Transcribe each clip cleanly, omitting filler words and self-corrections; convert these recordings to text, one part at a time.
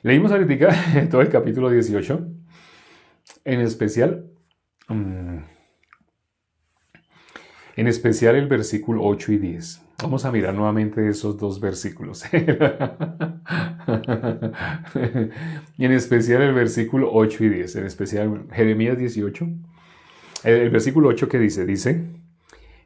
Leímos ahorita todo el capítulo 18, en especial, mm, en especial el versículo 8 y 10. Vamos a mirar nuevamente esos dos versículos. Y en especial el versículo 8 y 10. En especial Jeremías 18. El versículo 8 que dice,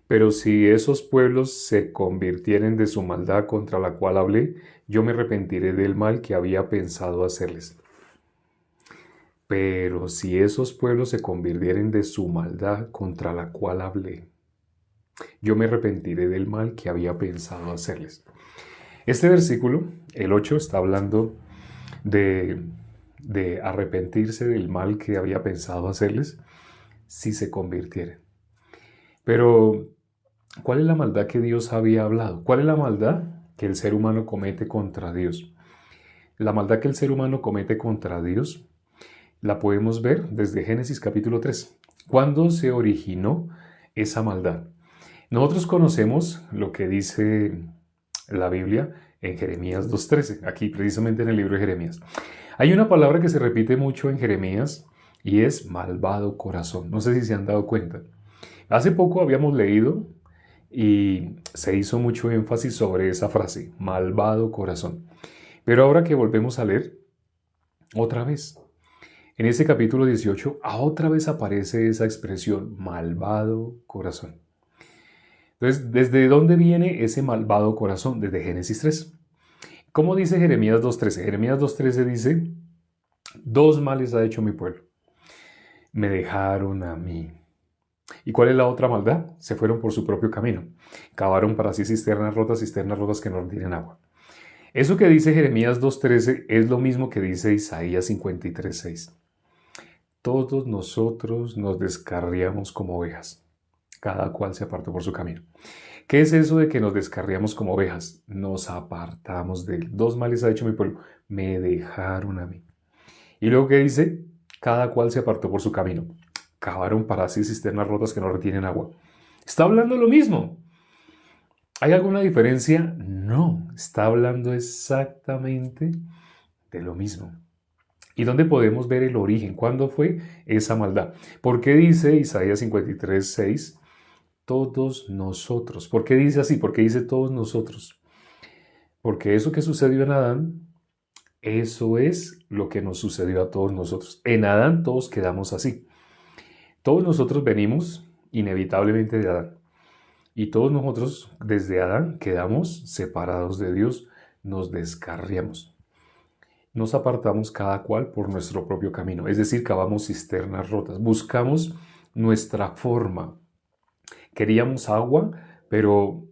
pero si esos pueblos se convirtieren de su maldad contra la cual hablé, yo me arrepentiré del mal que había pensado hacerles. Pero si esos pueblos se convirtieren de su maldad contra la cual hablé, yo me arrepentiré del mal que había pensado hacerles. Este versículo, el 8, está hablando de, de arrepentirse del mal que había pensado hacerles si se convirtieren. Pero, ¿cuál es la maldad que Dios había hablado? ¿Cuál es la maldad que el ser humano comete contra Dios? La maldad que el ser humano comete contra Dios la podemos ver desde Génesis capítulo 3. ¿Cuándo se originó esa maldad? Nosotros conocemos lo que dice la Biblia en Jeremías 2.13, aquí precisamente en el libro de Jeremías. Hay una palabra que se repite mucho en Jeremías y es malvado corazón. No sé si se han dado cuenta. Hace poco habíamos leído y se hizo mucho énfasis sobre esa frase, malvado corazón. Pero ahora que volvemos a leer, otra vez, en ese capítulo 18, otra vez aparece esa expresión, malvado corazón. Entonces, ¿desde dónde viene ese malvado corazón? Desde Génesis 3. ¿Cómo dice Jeremías 2.13? Jeremías 2.13 dice, dos males ha hecho mi pueblo. Me dejaron a mí. ¿Y cuál es la otra maldad? Se fueron por su propio camino. Cavaron para sí cisternas rotas que no tienen agua. Eso que dice Jeremías 2.13 es lo mismo que dice Isaías 53.6. Todos nosotros nos descarriamos como ovejas. Cada cual se apartó por su camino. ¿Qué es eso de que nos descarriamos como ovejas? Nos apartamos de él. Dos males ha hecho mi pueblo. Me dejaron a mí. Y luego, ¿qué dice? Cada cual se apartó por su camino. Cavaron para sí cisternas rotas que no retienen agua. Está hablando lo mismo. ¿Hay alguna diferencia? No. Está hablando exactamente de lo mismo. ¿Y dónde podemos ver el origen? ¿Cuándo fue esa maldad? ¿Por qué dice Isaías 53.6? Todos nosotros. ¿Por qué dice así? ¿Por qué dice todos nosotros? Porque eso que sucedió en Adán, eso es lo que nos sucedió a todos nosotros. En Adán todos quedamos así. Todos nosotros venimos inevitablemente de Adán. Y todos nosotros desde Adán quedamos separados de Dios, nos descarriamos. Nos apartamos cada cual por nuestro propio camino. Es decir, cavamos cisternas rotas. Buscamos nuestra forma. Queríamos agua, pero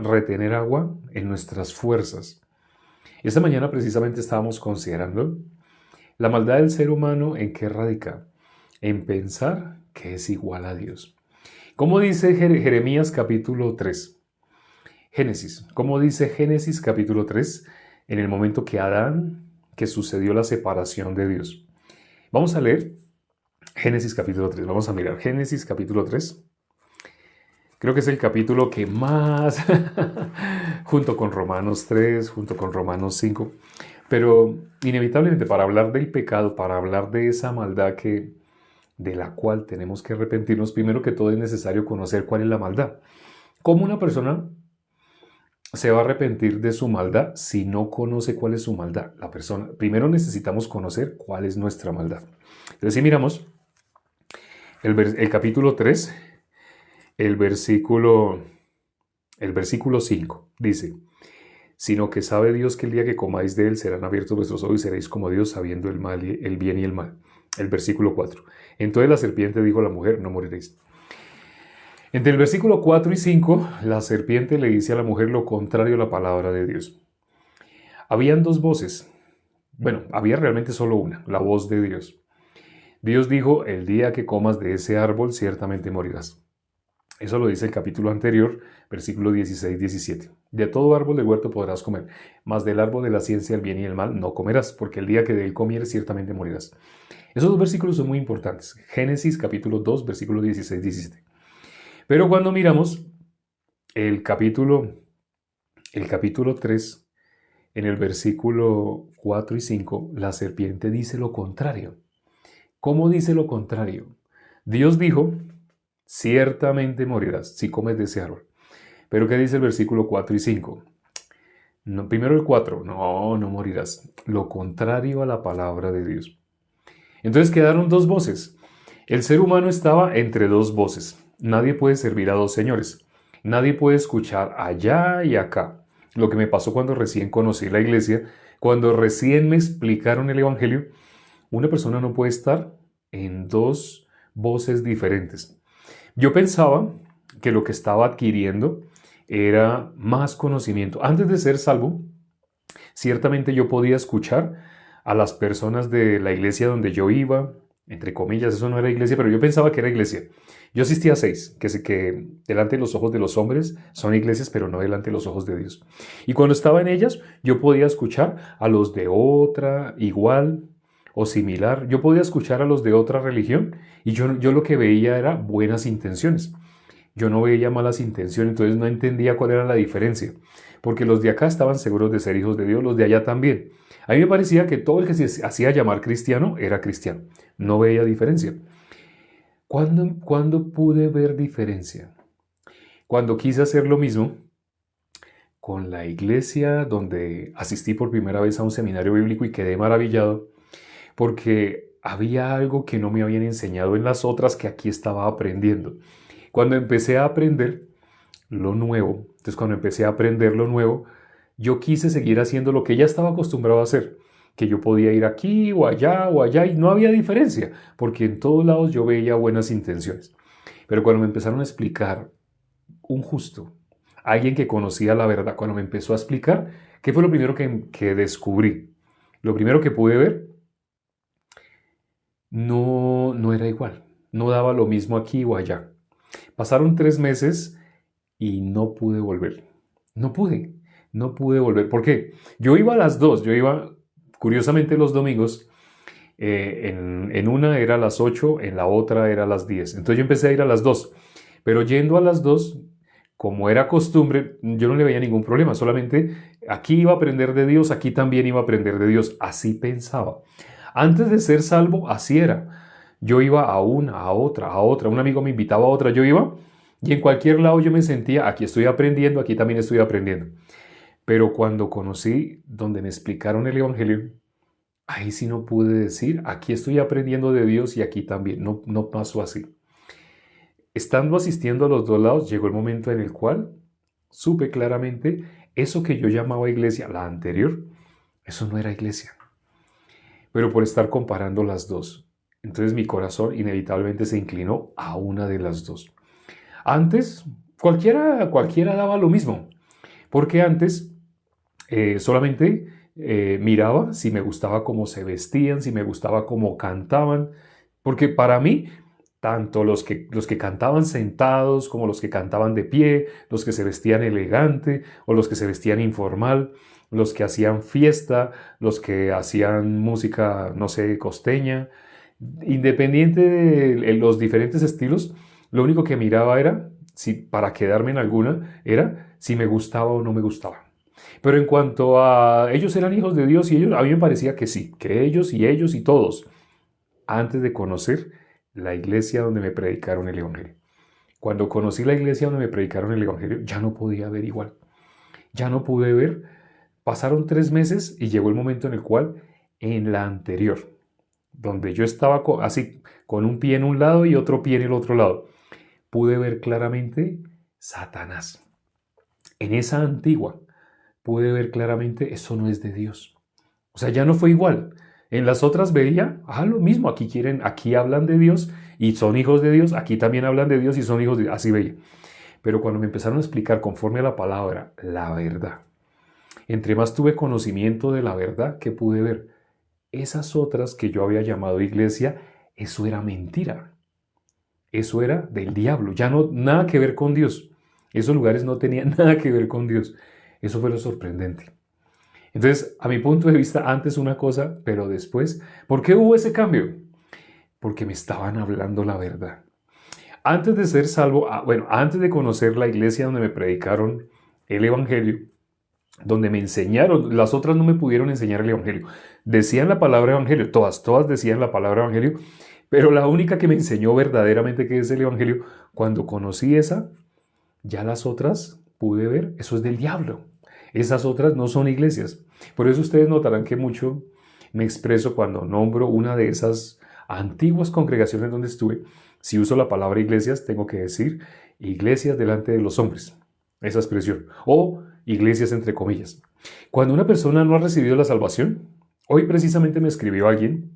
retener agua en nuestras fuerzas. Esta mañana precisamente estábamos considerando la maldad del ser humano en qué radica, en pensar que es igual a Dios. ¿Cómo dice Jeremías capítulo 3? Génesis. ¿Cómo dice Génesis capítulo 3 en el momento que sucedió la separación de Dios? Vamos a leer Génesis capítulo 3. Vamos a mirar Génesis capítulo 3. Creo que es el capítulo que más, junto con Romanos 3, junto con Romanos 5, pero inevitablemente para hablar del pecado, para hablar de esa maldad de la cual tenemos que arrepentirnos, primero que todo es necesario conocer cuál es la maldad. ¿Cómo una persona se va a arrepentir de su maldad si no conoce cuál es su maldad? Primero necesitamos conocer cuál es nuestra maldad. Entonces, si miramos el capítulo 3, el versículo 5 dice, sino que sabe Dios que el día que comáis de él serán abiertos vuestros ojos y seréis como Dios sabiendo el bien y el mal. El versículo 4. Entonces la serpiente dijo a la mujer, no moriréis. Entre el versículo 4 y 5, la serpiente le dice a la mujer lo contrario a la palabra de Dios. Habían dos voces. Bueno, había realmente solo una, la voz de Dios. Dios dijo, el día que comas de ese árbol ciertamente morirás. Eso lo dice el capítulo anterior, versículo 16-17. De todo árbol del huerto podrás comer, mas del árbol de la ciencia del bien y el mal no comerás, porque el día que de él comieres ciertamente morirás. Esos dos versículos son muy importantes. Génesis capítulo 2, versículo 16-17. Pero cuando miramos el capítulo 3, en el versículo 4 y 5, la serpiente dice lo contrario. ¿Cómo dice lo contrario? Dios dijo, ciertamente morirás si comes de ese árbol. Pero ¿qué dice el versículo 4 y 5? No, primero el 4, no morirás. Lo contrario a la palabra de Dios. Entonces quedaron dos voces. El ser humano estaba entre dos voces. Nadie puede servir a dos señores. Nadie puede escuchar allá y acá. Lo que me pasó cuando recién conocí la iglesia, cuando recién me explicaron el evangelio, una persona no puede estar en dos voces diferentes. Yo pensaba que lo que estaba adquiriendo era más conocimiento. Antes de ser salvo, ciertamente yo podía escuchar a las personas de la iglesia donde yo iba, entre comillas, eso no era iglesia, pero yo pensaba que era iglesia. Yo asistía a 6, que delante de los ojos de los hombres son iglesias, pero no delante de los ojos de Dios. Y cuando estaba en ellas, yo podía escuchar a los de otra, igual o similar. Yo podía escuchar a los de otra religión y yo lo que veía era buenas intenciones. Yo no veía malas intenciones, entonces no entendía cuál era la diferencia. Porque los de acá estaban seguros de ser hijos de Dios, los de allá también. A mí me parecía que todo el que se hacía llamar cristiano era cristiano. No veía diferencia. ¿Cuándo pude ver diferencia? Cuando quise hacer lo mismo con la iglesia donde asistí por primera vez a un seminario bíblico y quedé maravillado porque había algo que no me habían enseñado en las otras que aquí estaba aprendiendo. Cuando empecé a aprender lo nuevo, yo quise seguir haciendo lo que ya estaba acostumbrado a hacer, que yo podía ir aquí o allá y no había diferencia, porque en todos lados yo veía buenas intenciones. Pero cuando me empezaron a explicar un justo, alguien que conocía la verdad, cuando me empezó a explicar, ¿qué fue lo primero que descubrí? Lo primero que pude ver, no era igual, no daba lo mismo aquí o allá. Pasaron 3 meses y no pude volver. No pude volver. ¿Por qué? Yo iba a las dos. Yo iba, curiosamente, los domingos. En una era a las 8, en la otra era a las 10. Entonces yo empecé a ir a las dos. Pero yendo a las dos, como era costumbre, yo no le veía ningún problema. Solamente aquí iba a aprender de Dios, aquí también iba a aprender de Dios. Así pensaba. Antes de ser salvo, así era. Yo iba a una, a otra, a otra. Un amigo me invitaba a otra, yo iba. Y en cualquier lado yo me sentía, aquí estoy aprendiendo, aquí también estoy aprendiendo. Pero cuando conocí, donde me explicaron el Evangelio, ahí sí no pude decir, aquí estoy aprendiendo de Dios y aquí también. No pasó así. Estando asistiendo a los dos lados, llegó el momento en el cual supe claramente eso que yo llamaba iglesia, la anterior, eso no era iglesia. Pero por estar comparando las dos, entonces mi corazón inevitablemente se inclinó a una de las dos. Antes, cualquiera daba lo mismo, porque antes solamente miraba si me gustaba cómo se vestían, si me gustaba cómo cantaban, porque para mí, tanto los que cantaban sentados como los que cantaban de pie, los que se vestían elegante o los que se vestían informal, los que hacían fiesta, los que hacían música, no sé, costeña, independiente de los diferentes estilos, lo único que miraba era, si, para quedarme en alguna, era si me gustaba o no me gustaba. Pero en cuanto a ellos eran hijos de Dios y ellos, a mí me parecía que sí, que ellos y todos, antes de conocer la iglesia donde me predicaron el Evangelio. Cuando conocí la iglesia donde me predicaron el Evangelio, ya no podía ver igual. Ya no pude ver. Pasaron 3 meses y llegó el momento en el cual, en la anterior, donde yo estaba así, con un pie en un lado y otro pie en el otro lado, pude ver claramente Satanás. En esa antigua, pude ver claramente, eso no es de Dios. O sea, ya no fue igual. En las otras veía, lo mismo, aquí hablan de Dios y son hijos de Dios, aquí también hablan de Dios y son hijos de Dios, así veía. Pero cuando me empezaron a explicar conforme a la palabra, la verdad, entre más tuve conocimiento de la verdad que pude ver, esas otras que yo había llamado iglesia, eso era mentira. Eso era del diablo, ya no nada que ver con Dios. Esos lugares no tenían nada que ver con Dios. Eso fue lo sorprendente. Entonces, a mi punto de vista, antes una cosa, pero después, ¿por qué hubo ese cambio? Porque me estaban hablando la verdad. Antes de ser salvo, antes de conocer la iglesia donde me predicaron el Evangelio, donde me enseñaron, las otras no me pudieron enseñar el Evangelio. Decían la palabra Evangelio, todas decían la palabra Evangelio, pero la única que me enseñó verdaderamente qué es el Evangelio, cuando conocí esa, ya las otras pude ver, eso es del diablo. Esas otras no son iglesias. Por eso ustedes notarán que mucho me expreso cuando nombro una de esas antiguas congregaciones donde estuve. Si uso la palabra iglesias, tengo que decir iglesias delante de los hombres. Esa expresión. O iglesias entre comillas. Cuando una persona no ha recibido la salvación, hoy precisamente me escribió alguien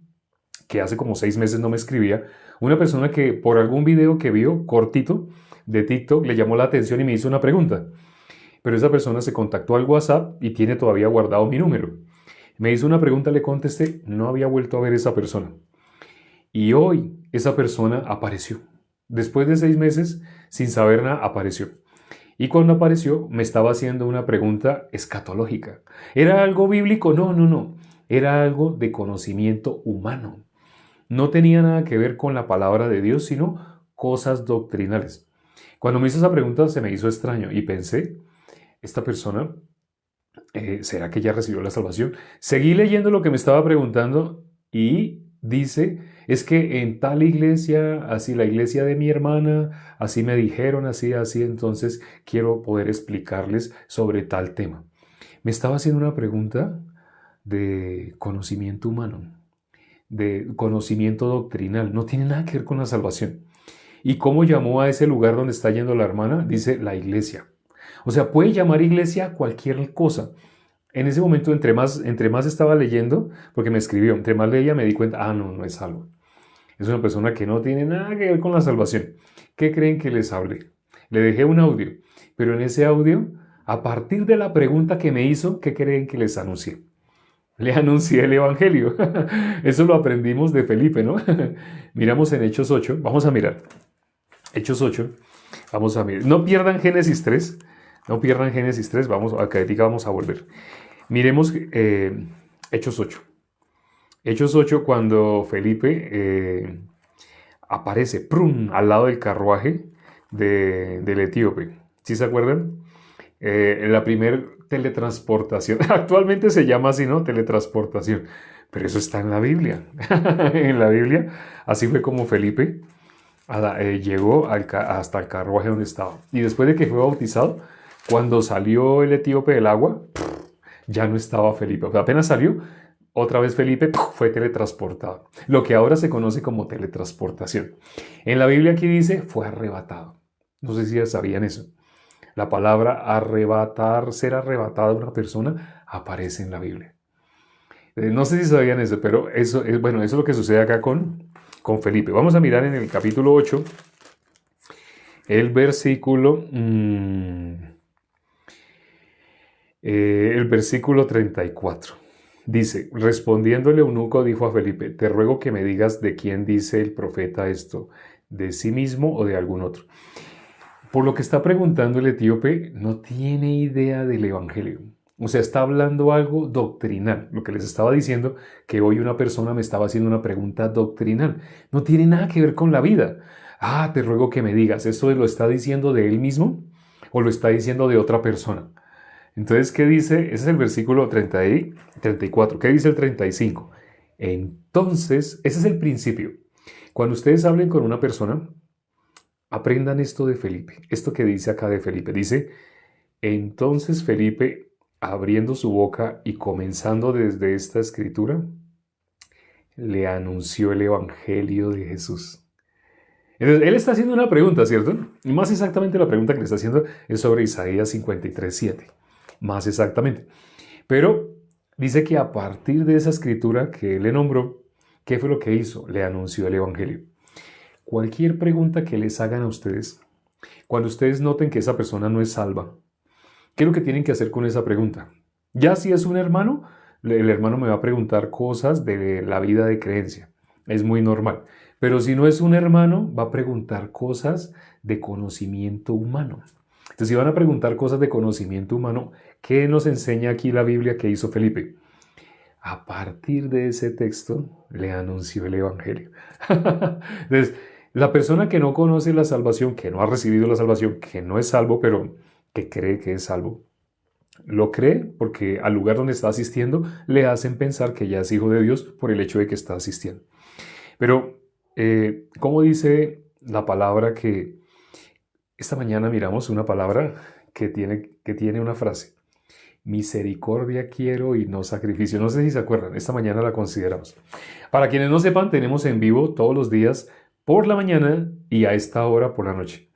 que hace como 6 meses no me escribía, una persona que por algún video que vio cortito de TikTok le llamó la atención y me hizo una pregunta. Pero esa persona se contactó al WhatsApp y tiene todavía guardado mi número. Me hizo una pregunta, le contesté, no había vuelto a ver a esa persona. Y hoy esa persona apareció. Después de 6 meses, sin saber nada, apareció. Y cuando apareció, me estaba haciendo una pregunta escatológica. ¿Era algo bíblico? No, no, no. Era algo de conocimiento humano. No tenía nada que ver con la palabra de Dios, sino cosas doctrinales. Cuando me hizo esa pregunta se me hizo extraño y pensé, esta persona, ¿será que ya recibió la salvación? Seguí leyendo lo que me estaba preguntando y dice, es que en tal iglesia, así la iglesia de mi hermana, así me dijeron, así, así, entonces quiero poder explicarles sobre tal tema. Me estaba haciendo una pregunta de conocimiento humano, de conocimiento doctrinal, no tiene nada que ver con la salvación. ¿Y cómo llamó a ese lugar donde está yendo la hermana? Dice la iglesia. O sea, puede llamar iglesia a cualquier cosa. En ese momento, entre más estaba leyendo, porque me escribió, entre más leía me di cuenta, no, no es salvo. Es una persona que no tiene nada que ver con la salvación. ¿Qué creen que les hablé? Le dejé un audio, pero en ese audio, a partir de la pregunta que me hizo, ¿qué creen que les anuncié? Le anuncié el Evangelio. Eso lo aprendimos de Felipe, ¿no? Miramos en Hechos 8. Vamos a mirar. Hechos 8. Vamos a mirar. No pierdan Génesis 3. No pierdan Génesis 3. Vamos a volver. Miremos Hechos 8. Hechos 8 cuando Felipe aparece al lado del carruaje del etíope. ¿Sí se acuerdan? La primera teletransportación. Actualmente se llama así, ¿no? Teletransportación. Pero eso está en la Biblia. En la Biblia, así fue como Felipe llegó hasta el carruaje donde estaba. Y después de que fue bautizado, cuando salió el etíope del agua, ya no estaba Felipe. O sea, apenas salió, otra vez Felipe fue teletransportado. Lo que ahora se conoce como teletransportación. En la Biblia aquí dice, fue arrebatado. No sé si ya sabían eso. La palabra arrebatar, ser arrebatada de una persona, aparece en la Biblia. No sé si sabían eso, pero eso es lo que sucede acá con Felipe. Vamos a mirar en el capítulo 8, el versículo 34. Dice, respondiendo el eunuco dijo a Felipe, te ruego que me digas de quién dice el profeta esto, de sí mismo o de algún otro. Por lo que está preguntando el etíope, no tiene idea del evangelio. O sea, está hablando algo doctrinal. Lo que les estaba diciendo, que hoy una persona me estaba haciendo una pregunta doctrinal. No tiene nada que ver con la vida. Te ruego que me digas, ¿esto lo está diciendo de él mismo o lo está diciendo de otra persona? Entonces, ¿qué dice? Ese es el versículo 30 y 34. ¿Qué dice el 35? Entonces, ese es el principio. Cuando ustedes hablen con una persona, aprendan esto de Felipe. Esto que dice acá de Felipe. Dice, entonces Felipe, abriendo su boca y comenzando desde esta escritura, le anunció el evangelio de Jesús. Entonces, él está haciendo una pregunta, ¿cierto? Y más exactamente la pregunta que le está haciendo es sobre Isaías 53:7. Más exactamente. Pero dice que a partir de esa escritura que él le nombró, ¿qué fue lo que hizo? Le anunció el evangelio. Cualquier pregunta que les hagan a ustedes, cuando ustedes noten que esa persona no es salva, ¿qué es lo que tienen que hacer con esa pregunta? Ya si es un hermano, el hermano me va a preguntar cosas de la vida de creencia. Es muy normal. Pero si no es un hermano, va a preguntar cosas de conocimiento humano. Entonces, si van a preguntar cosas de conocimiento humano, ¿qué nos enseña aquí la Biblia que hizo Felipe? A partir de ese texto, le anunció el evangelio. Entonces, la persona que no conoce la salvación, que no ha recibido la salvación, que no es salvo, pero que cree que es salvo, Lo cree porque al lugar donde está asistiendo le hacen pensar que ya es hijo de Dios por el hecho de que está asistiendo. Pero, ¿cómo dice la palabra que esta mañana miramos una palabra que tiene una frase? Misericordia quiero y no sacrificio. No sé si se acuerdan, esta mañana la consideramos. Para quienes no sepan, tenemos en vivo todos los días por la mañana y a esta hora por la noche.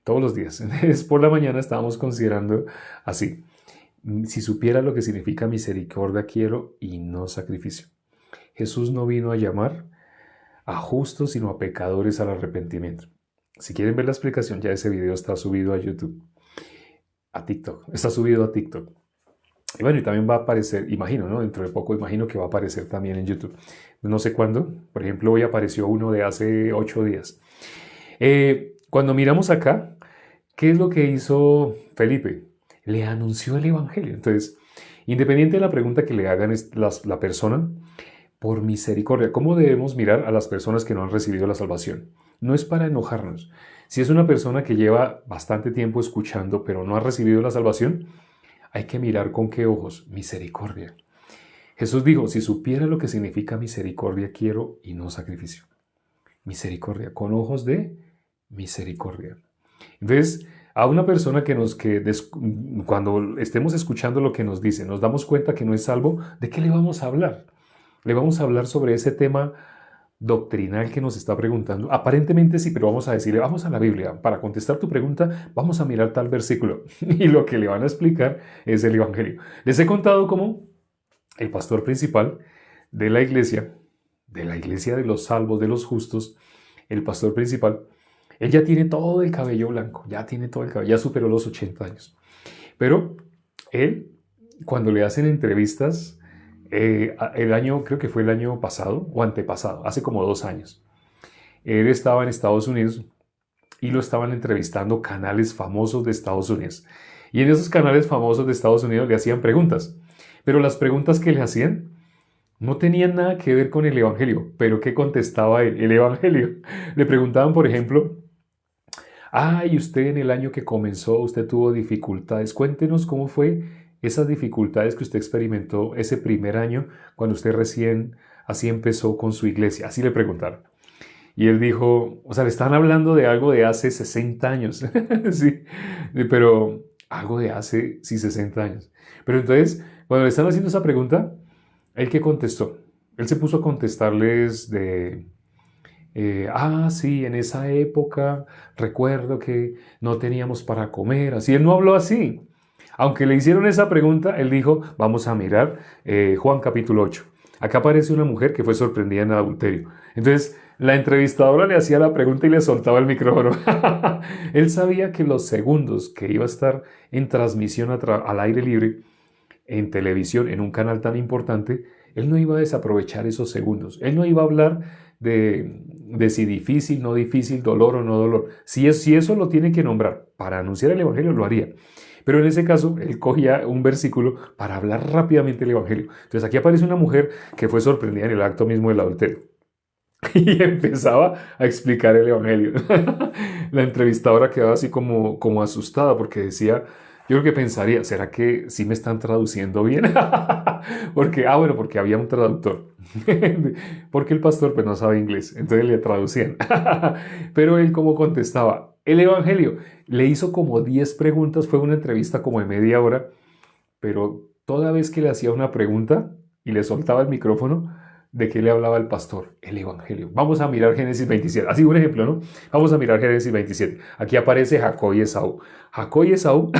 Todos los días. Entonces, por la mañana estábamos considerando así. Si supiera lo que significa misericordia quiero y no sacrificio. Jesús no vino a llamar a justos, sino a pecadores al arrepentimiento. Si quieren ver la explicación, ya ese video está subido a YouTube, a TikTok. Está subido a TikTok. Y bueno, y también va a aparecer, imagino, ¿no? Dentro de poco, imagino que va a aparecer también en YouTube. No sé cuándo. Por ejemplo, hoy apareció uno de hace 8 días. Cuando miramos acá, ¿qué es lo que hizo Felipe? Le anunció el Evangelio. Entonces, independiente de la pregunta que le hagan la persona, por misericordia, ¿cómo debemos mirar a las personas que no han recibido la salvación? No es para enojarnos. Si es una persona que lleva bastante tiempo escuchando, pero no ha recibido la salvación, hay que mirar con qué ojos. Misericordia. Jesús dijo, si supiera lo que significa misericordia, quiero y no sacrificio. Misericordia, con ojos de misericordia. Entonces, a una persona cuando estemos escuchando lo que nos dice, nos damos cuenta que no es salvo, ¿de qué le vamos a hablar? Le vamos a hablar sobre ese tema doctrinal que nos está preguntando. Aparentemente sí, pero vamos a decirle, vamos a la Biblia. Para contestar tu pregunta, vamos a mirar tal versículo. Y lo que le van a explicar es el Evangelio. Les he contado cómo el pastor principal de la iglesia de los salvos, de los justos, el pastor principal, él ya tiene todo el cabello blanco, ya tiene todo el cabello, ya superó los 80 años. Pero él, cuando le hacen entrevistas, creo que fue el año pasado o antepasado, hace como 2 años, él estaba en Estados Unidos y lo estaban entrevistando canales famosos de Estados Unidos. Y en esos canales famosos de Estados Unidos le hacían preguntas, pero las preguntas que le hacían no tenían nada que ver con el Evangelio. ¿Pero qué contestaba él? El Evangelio. Le preguntaban, por ejemplo, y usted en el año que comenzó, usted tuvo dificultades. Cuéntenos cómo fue esas dificultades que usted experimentó ese primer año cuando usted recién así empezó con su iglesia. Así le preguntaron. Y él dijo, o sea, le están hablando de algo de hace 60 años. Sí, pero algo de hace, sí, 60 años. Pero entonces, cuando le están haciendo esa pregunta, ¿él qué contestó? Él se puso a contestarles sí, en esa época recuerdo que no teníamos para comer. Así, él no habló así. Aunque le hicieron esa pregunta, él dijo, vamos a mirar Juan capítulo 8. Acá aparece una mujer que fue sorprendida en adulterio. Entonces, la entrevistadora le hacía la pregunta y le soltaba el micrófono. Él sabía que los segundos que iba a estar en transmisión al aire libre, en televisión, en un canal tan importante, él no iba a desaprovechar esos segundos. Él no iba a hablar de si difícil, no difícil, dolor o no dolor. Si eso lo tiene que nombrar para anunciar el Evangelio, lo haría. Pero en ese caso, él cogía un versículo para hablar rápidamente el Evangelio. Entonces aquí aparece una mujer que fue sorprendida en el acto mismo del adulterio. Y empezaba a explicar el Evangelio. La entrevistadora quedaba así como asustada porque decía, yo creo que pensaría, ¿será que sí me están traduciendo bien? Porque había un traductor. Porque el pastor pues no sabe inglés, entonces le traducían. Pero él como contestaba, el Evangelio, le hizo como 10 preguntas, fue una entrevista como de media hora, pero toda vez que le hacía una pregunta y le soltaba el micrófono, ¿de qué le hablaba el pastor? El Evangelio. Vamos a mirar Génesis 27. Así un ejemplo, ¿no? Vamos a mirar Génesis 27. Aquí aparece Jacob y Esaú. Jacob y Esaú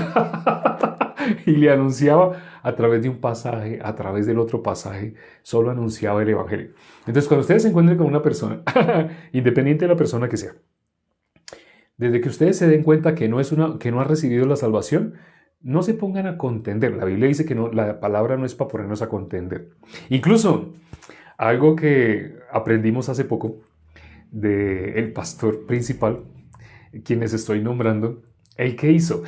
y le anunciaba a través de un pasaje, a través del otro pasaje, solo anunciaba el Evangelio. Entonces, cuando ustedes se encuentren con una persona, independiente de la persona que sea, desde que ustedes se den cuenta que no ha recibido la salvación, no se pongan a contender. La Biblia dice que no, la palabra no es para ponernos a contender. Incluso, algo que aprendimos hace poco del pastor principal, quien les estoy nombrando, ¿el qué hizo?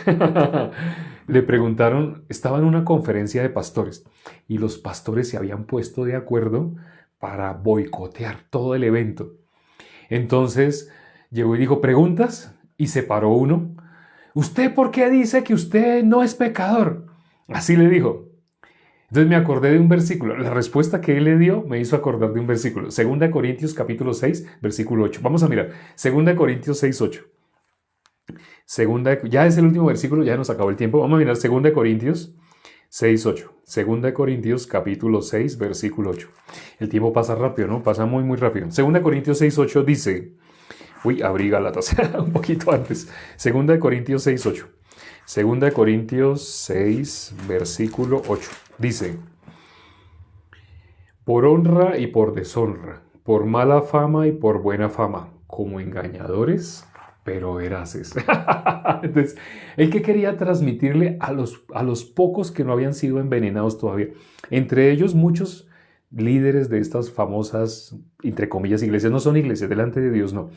Le preguntaron, estaba en una conferencia de pastores y los pastores se habían puesto de acuerdo para boicotear todo el evento. Entonces llegó y dijo, ¿preguntas? Y se paró uno. ¿Usted por qué dice que usted no es pecador? Así le dijo. Entonces me acordé de un versículo. La respuesta que él le dio me hizo acordar de un versículo. 2 Corintios capítulo 6, versículo 8. Vamos a mirar. 2 Corintios 6, 8. Ya es el último versículo, ya nos acabó el tiempo. Vamos a mirar 2 Corintios 6, 8. 2 Corintios capítulo 6, versículo 8. El tiempo pasa rápido, ¿no? Pasa muy, muy rápido. 2 Corintios 6, 8 dice... Uy, abrí Gálatas un poquito antes. 2 Corintios 6, 8. 2 Corintios 6, versículo 8. Dice, por honra y por deshonra, por mala fama y por buena fama, como engañadores, pero veraces. Entonces, ¿el que quería transmitirle a los pocos que no habían sido envenenados todavía? Entre ellos muchos líderes de estas famosas, entre comillas, iglesias. No son iglesias, delante de Dios no.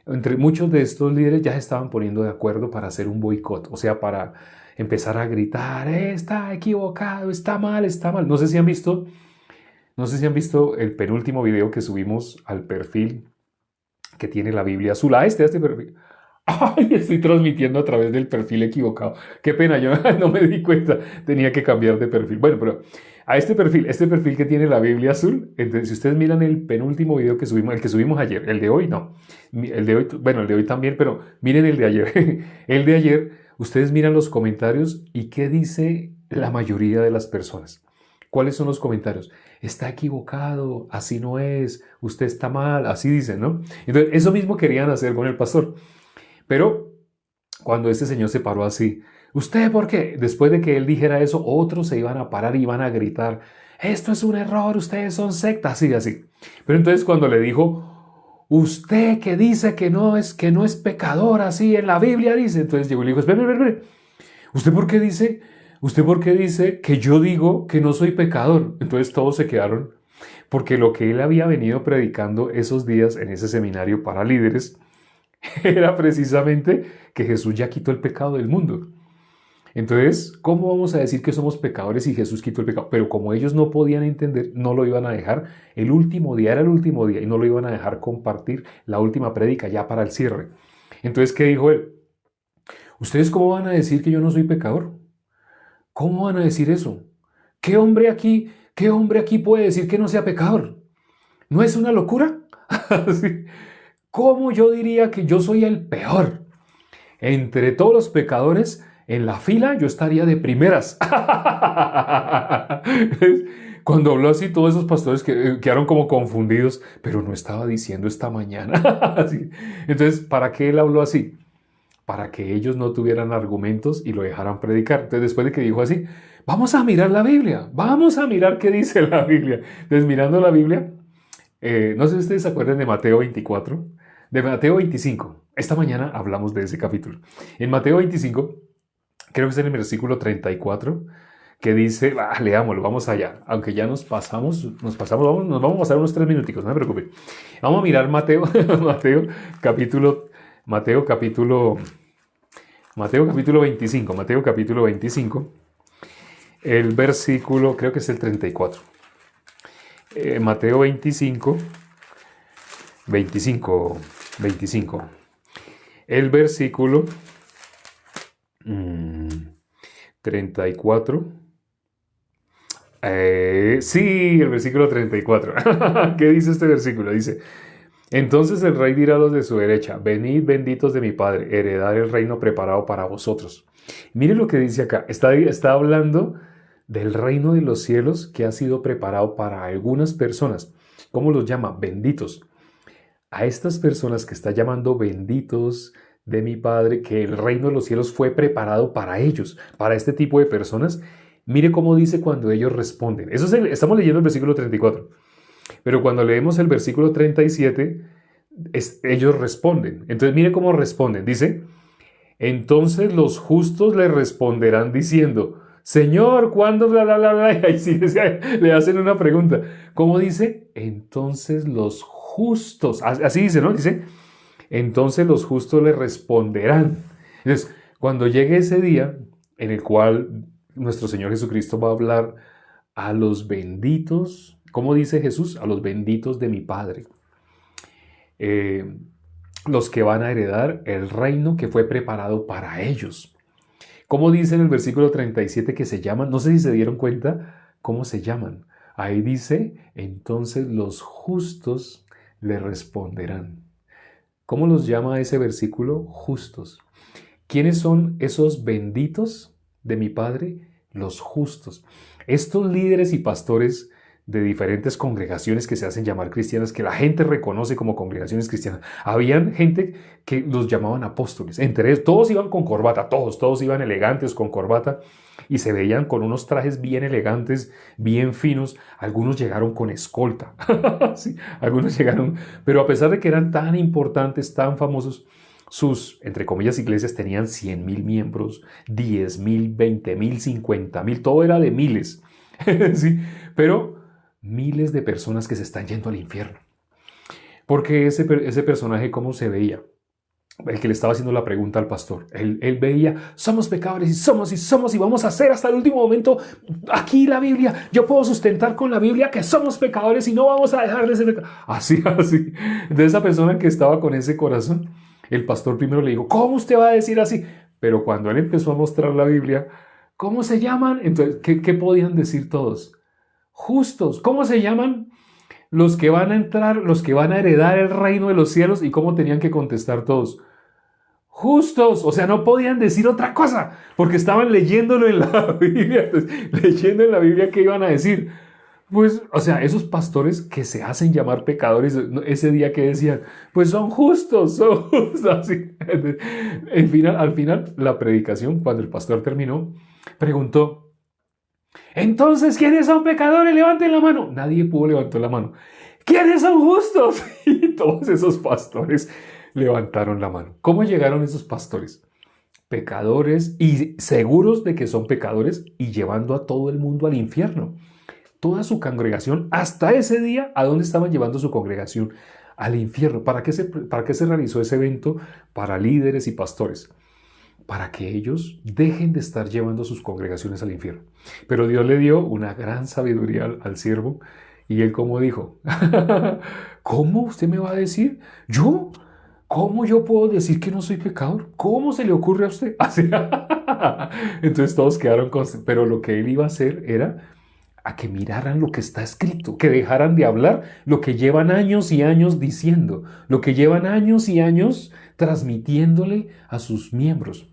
Entre muchos de estos líderes ya se estaban poniendo de acuerdo para hacer un boicot, o sea, para empezar a gritar, está equivocado, está mal, está mal. No sé si han visto el penúltimo video que subimos al perfil que tiene la Biblia azul. Este perfil. Ay, estoy transmitiendo a través del perfil equivocado. Qué pena, yo no me di cuenta. Tenía que cambiar de perfil. Bueno, pero a este perfil que tiene la Biblia azul, entonces si ustedes miran el penúltimo video que subimos, el que subimos ayer, el de hoy no. El de hoy, bueno, el de hoy también, pero miren el de ayer. El de ayer, ustedes miran los comentarios y ¿qué dice la mayoría de las personas? ¿Cuáles son los comentarios? Está equivocado, así no es, usted está mal, así dicen, ¿no? Entonces, eso mismo querían hacer con el pastor. Pero cuando este señor se paró así, ¿usted por qué? Después de que él dijera eso, otros se iban a parar y iban a gritar, esto es un error, ustedes son sectas, así, así. Pero entonces cuando le dijo, usted que dice que no es pecador, así en la Biblia dice, entonces llegó y le dijo, espere, ¿usted por qué dice? ¿Usted por qué dice que yo digo que no soy pecador? Entonces todos se quedaron, porque lo que él había venido predicando esos días en ese seminario para líderes era precisamente que Jesús ya quitó el pecado del mundo. Entonces, ¿cómo vamos a decir que somos pecadores si Jesús quitó el pecado? Pero como ellos no podían entender, no lo iban a dejar. El último día era el último día y no lo iban a dejar compartir la última prédica ya para el cierre. Entonces, ¿qué dijo él? ¿Ustedes cómo van a decir que yo no soy pecador? ¿Cómo van a decir eso? ¿Qué hombre aquí puede decir que no sea pecador? ¿No es una locura? Sí. ¿Cómo yo diría que yo soy el peor? Entre todos los pecadores, en la fila yo estaría de primeras. Cuando habló así, todos esos pastores quedaron como confundidos, pero no estaba diciendo esta mañana. Entonces, ¿para qué él habló así? Para que ellos no tuvieran argumentos y lo dejaran predicar. Entonces, después de que dijo así, vamos a mirar la Biblia, vamos a mirar qué dice la Biblia. Entonces, mirando la Biblia, no sé si ustedes se acuerdan de Mateo 24, de Mateo 25. Esta mañana hablamos de ese capítulo. En Mateo 25, creo que es en el versículo 34, que dice, leámoslo, vamos allá. Aunque ya nos vamos a pasar unos 3 minuticos, no me preocupe. Vamos a mirar Mateo, capítulo 25, el versículo, creo que es el 34. Mateo 25, el versículo 34. Sí, el versículo 34. ¿Qué dice este versículo? Dice, entonces el rey dirá a los de su derecha, venid benditos de mi Padre, heredad el reino preparado para vosotros. Mire lo que dice acá. Está hablando del reino de los cielos que ha sido preparado para algunas personas. ¿Cómo los llama? Benditos. A estas personas que está llamando benditos de mi Padre, que el reino de los cielos fue preparado para ellos, para este tipo de personas. Mire cómo dice cuando ellos responden. Estamos leyendo el versículo 34. Pero cuando leemos el versículo 37, ellos responden. Entonces mire cómo responden. Dice, entonces los justos le responderán diciendo, Señor, ¿cuándo? Bla, bla, bla, bla. Y ahí sí le hacen una pregunta. ¿Cómo dice? Entonces los justos, así dice, ¿no? Dice, entonces los justos le responderán. Entonces, cuando llegue ese día en el cual nuestro Señor Jesucristo va a hablar a los benditos, ¿cómo dice Jesús? A los benditos de mi Padre. Los que van a heredar el reino que fue preparado para ellos. ¿Cómo dice en el versículo 37 que se llaman? No sé si se dieron cuenta cómo se llaman. Ahí dice, entonces los justos le responderán. ¿Cómo los llama ese versículo? Justos. ¿Quiénes son esos benditos de mi Padre? Los justos. Estos líderes y pastores de diferentes congregaciones que se hacen llamar cristianas, que la gente reconoce como congregaciones cristianas. Habían gente que los llamaban apóstoles. Entre ellos, todos iban con corbata, todos iban elegantes con corbata y se veían con unos trajes bien elegantes, bien finos. Algunos llegaron con escolta. Sí, algunos llegaron, pero a pesar de que eran tan importantes, tan famosos, sus, entre comillas, iglesias tenían 100,000 miembros, 10,000, 20,000, 50,000, todo era de miles. Sí, pero miles de personas que se están yendo al infierno. Porque ese personaje, ¿cómo se veía? El que le estaba haciendo la pregunta al pastor. Él veía, somos pecadores y vamos a hacer hasta el último momento. Aquí la Biblia, yo puedo sustentar con la Biblia que somos pecadores y no vamos a dejar de ser pecadores. Así. De esa persona que estaba con ese corazón, el pastor primero le dijo, ¿cómo usted va a decir así? Pero cuando él empezó a mostrar la Biblia, ¿cómo se llaman? Entonces, ¿qué podían decir todos? Justos. ¿Cómo se llaman? Los que van a entrar, los que van a heredar el reino de los cielos. ¿Y cómo tenían que contestar todos? Justos, o sea, no podían decir otra cosa, porque estaban leyéndolo en la Biblia, entonces, leyendo en la Biblia qué iban a decir. Pues, o sea, esos pastores que se hacen llamar pecadores, ese día que decían, pues son justos, así. Al final, la predicación, cuando el pastor terminó, preguntó, entonces, ¿quiénes son pecadores? Levanten la mano. Nadie pudo levantar la mano. ¿Quiénes son justos? Y todos esos pastores levantaron la mano. ¿Cómo llegaron esos pastores? Pecadores y seguros de que son pecadores y llevando a todo el mundo al infierno. Toda su congregación, hasta ese día, ¿a dónde estaban llevando su congregación? Al infierno. ¿Para qué se realizó ese evento? Para líderes y pastores. Para que ellos dejen de estar llevando sus congregaciones al infierno. Pero Dios le dio una gran sabiduría al siervo y él como dijo, ¿cómo usted me va a decir? ¿Yo? ¿Cómo yo puedo decir que no soy pecador? ¿Cómo se le ocurre a usted? Así. Entonces todos quedaron con... Pero lo que él iba a hacer era a que miraran lo que está escrito, que dejaran de hablar lo que llevan años y años diciendo, lo que llevan años y años transmitiéndole a sus miembros,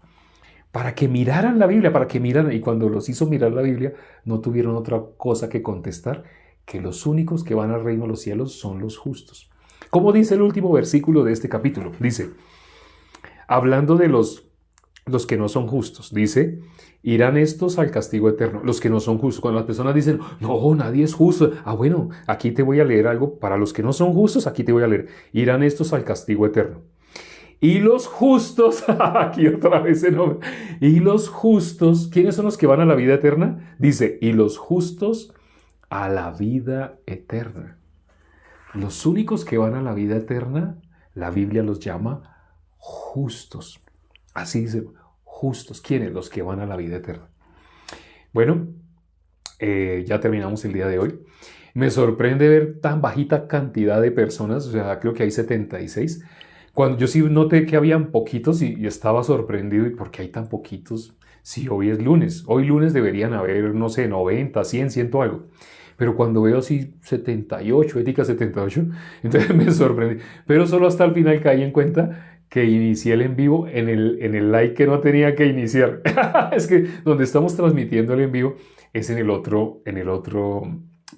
para que miraran la Biblia, para que miraran, y cuando los hizo mirar la Biblia, no tuvieron otra cosa que contestar, que los únicos que van al reino de los cielos son los justos. ¿Cómo dice el último versículo de este capítulo? Dice, hablando de los que no son justos, dice, irán estos al castigo eterno, los que no son justos. Cuando las personas dicen, no, nadie es justo. Bueno, aquí te voy a leer algo. Para los que no son justos, aquí te voy a leer. Irán estos al castigo eterno. Y los justos, aquí otra vez el nombre. Y los justos, ¿quiénes son los que van a la vida eterna? Dice, y los justos a la vida eterna. Los únicos que van a la vida eterna, la Biblia los llama justos. Así dice, justos. ¿Quiénes? Los que van a la vida eterna. Bueno, ya terminamos el día de hoy. Me sorprende ver tan bajita cantidad de personas, o sea, creo que hay 76. Cuando yo sí noté que habían poquitos y estaba sorprendido, ¿y por qué hay tan poquitos? Si hoy es lunes. Hoy lunes deberían haber, no sé, 90, 100, 100 algo. Pero cuando veo así 78, ética 78, entonces me sorprendí. Pero solo hasta el final caí en cuenta que inicié el en vivo en el like que no tenía que iniciar. Es que donde estamos transmitiendo el en vivo es en el otro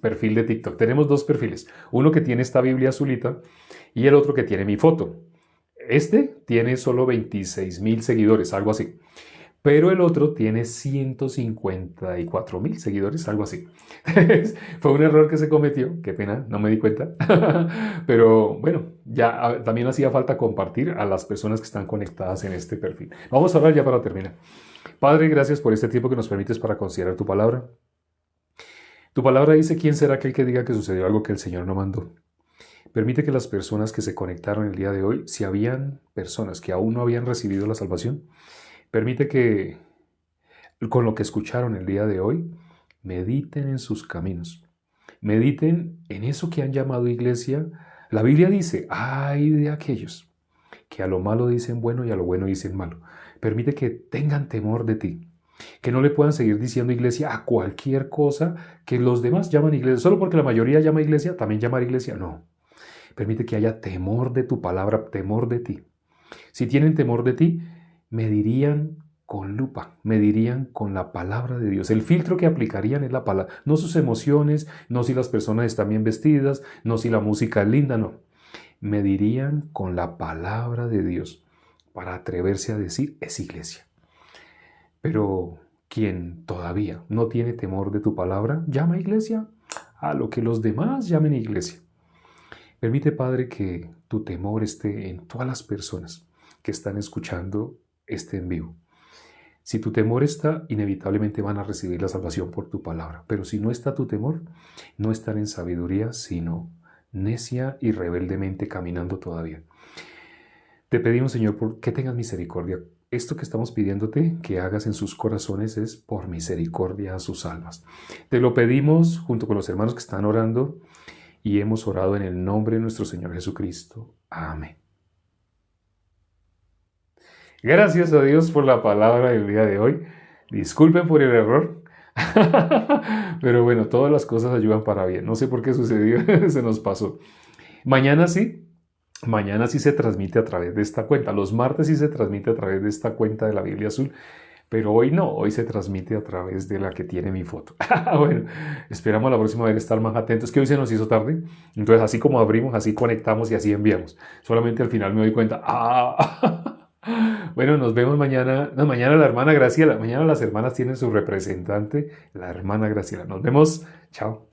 perfil de TikTok. Tenemos dos perfiles. Uno que tiene esta Biblia azulita y el otro que tiene mi foto. Este tiene solo 26,000 seguidores, algo así. Pero el otro tiene 154,000 seguidores, algo así. Fue un error que se cometió, qué pena, no me di cuenta. Pero bueno, ya también hacía falta compartir a las personas que están conectadas en este perfil. Vamos a hablar ya para terminar. Padre, gracias por este tiempo que nos permites para considerar tu palabra. Tu palabra dice, ¿quién será aquel que diga que sucedió algo que el Señor no mandó? Permite que las personas que se conectaron el día de hoy, si habían personas que aún no habían recibido la salvación, permite que con lo que escucharon el día de hoy, mediten en sus caminos. Mediten en eso que han llamado iglesia. La Biblia dice, ay de aquellos que a lo malo dicen bueno y a lo bueno dicen malo. Permite que tengan temor de ti. Que no le puedan seguir diciendo iglesia a cualquier cosa que los demás llaman iglesia. Solo porque la mayoría llama iglesia, también llamar iglesia. No. Permite que haya temor de tu palabra, temor de ti. Si tienen temor de ti, medirían con lupa, medirían con la palabra de Dios. El filtro que aplicarían es la palabra, no sus emociones, no si las personas están bien vestidas, no si la música es linda, no. Medirían con la palabra de Dios para atreverse a decir es iglesia. Pero quien todavía no tiene temor de tu palabra, llama iglesia a lo que los demás llamen iglesia. Permite, Padre, que tu temor esté en todas las personas que están escuchando este en vivo. Si tu temor está, inevitablemente van a recibir la salvación por tu palabra. Pero si no está tu temor, no están en sabiduría, sino necia y rebeldemente caminando todavía. Te pedimos, Señor, que tengas misericordia. Esto que estamos pidiéndote que hagas en sus corazones es por misericordia a sus almas. Te lo pedimos junto con los hermanos que están orando y hemos orado en el nombre de nuestro Señor Jesucristo. Amén. Gracias a Dios por la palabra del día de hoy. Disculpen por el error. Pero bueno, todas las cosas ayudan para bien. No sé por qué sucedió, se nos pasó. Mañana sí se transmite a través de esta cuenta. Los martes sí se transmite a través de esta cuenta de la Biblia Azul. Pero hoy no, hoy se transmite a través de la que tiene mi foto. Bueno, esperamos la próxima vez estar más atentos, que hoy se nos hizo tarde. Entonces, así como abrimos, así conectamos y así enviamos. Solamente al final me doy cuenta. Bueno, nos vemos mañana. No, mañana la hermana Graciela. Mañana las hermanas tienen su representante, la hermana Graciela. Nos vemos. Chao.